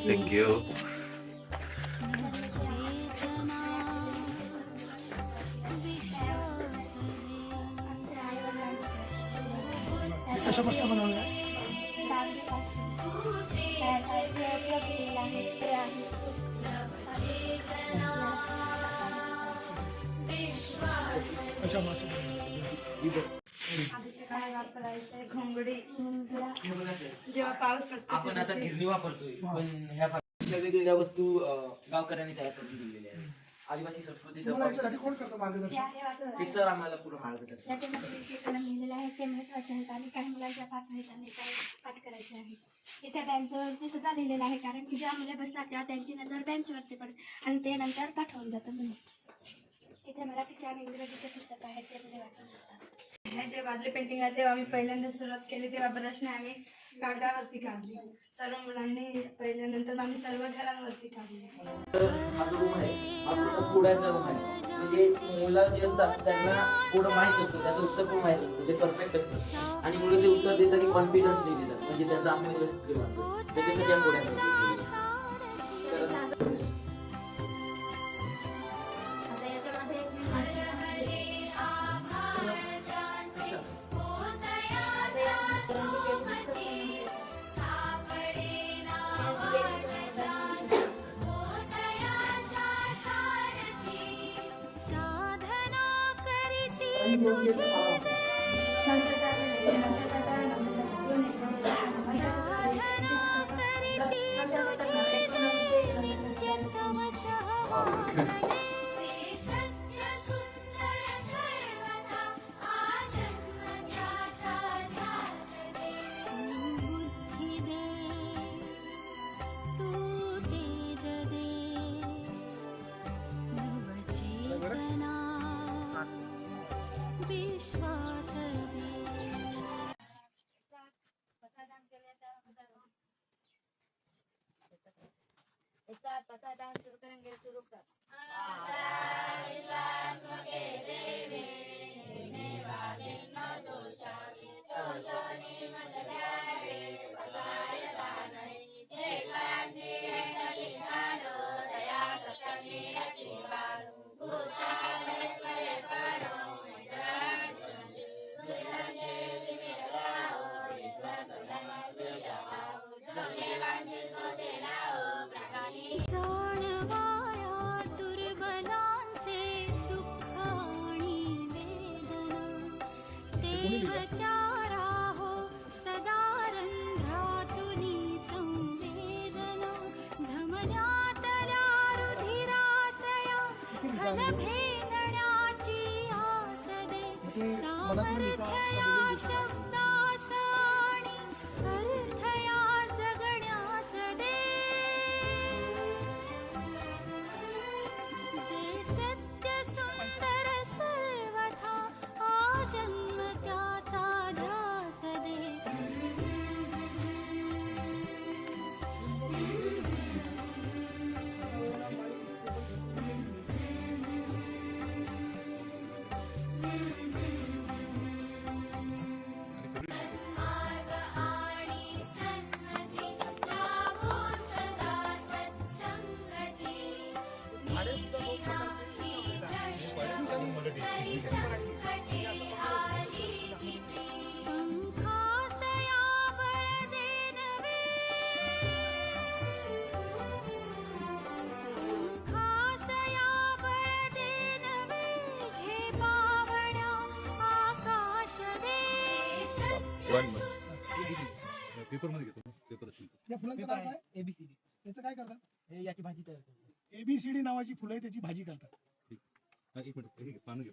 Thank you. कशा मस्त बनवलं कशा मस्त घोंगडी जेव्हा पाऊस पडतो आपण आता गिरणी वापरतोय, पण ह्या वेगवेगळ्या वस्तू गावकऱ्यांनी तयार करून दिलेल्या आहेत. आदिवासी संस्कृती याच्यासाठी कोण करतो मार्गदर्शन? हे सर आम्हाला पूर्ण मार्गदर्शन. त्याच्यामध्ये जे कलम लिहिलेले आहे ते महत्वाचे आहेत आणि काही मुलांच्या पाठ आहेत आणि काही पाठ करायचे आहे. इथे बेंचवरती सुद्धा लिहिलेलं आहे, कारण की जेव्हा मुले बसतात तेव्हा त्यांची नजर बेंचवरती पडते आणि ते नंतर पाठ होऊन जातं म्हणून. इथे मराठीचे आणि इंग्रजीचे पुस्तकं आहेत ते मुले वाचू शकतात. जे बाजरी पेंटिंग आहे तेव्हा आम्ही पहिल्यांदा सुरुवात केली तेव्हा ब्रशने आम्ही कागदावरती काढली. सर्व मुलांनी पहिल्यानंतर आम्ही सर्व घरांवरती काढली. तर हा जो रूम आहे हा पूर्ण कोड्याचा रूम आहे. म्हणजे मुलं जे असतात त्यांना कोडं माहीत असतं, त्याचं उत्तर पण माहीत असतं, ते परफेक्ट असतं आणि मुलं ते उत्तर देताना कॉन्फिडन्स नाही देतात, म्हणजे त्यांचा आत्मविश्वास वाढतो. त्याच्यासाठी या कोड्यांवरती सुरू करेंगे शुरू कर पेपर मध्ये घेतो पेपर या फुलांचं नाव काय? ABCD. त्याचं काय करतात? याची भाजी तयार करतो. ABCD नावाची फुलं आहे, त्याची भाजी करतात. एक मिनिट पानं घे.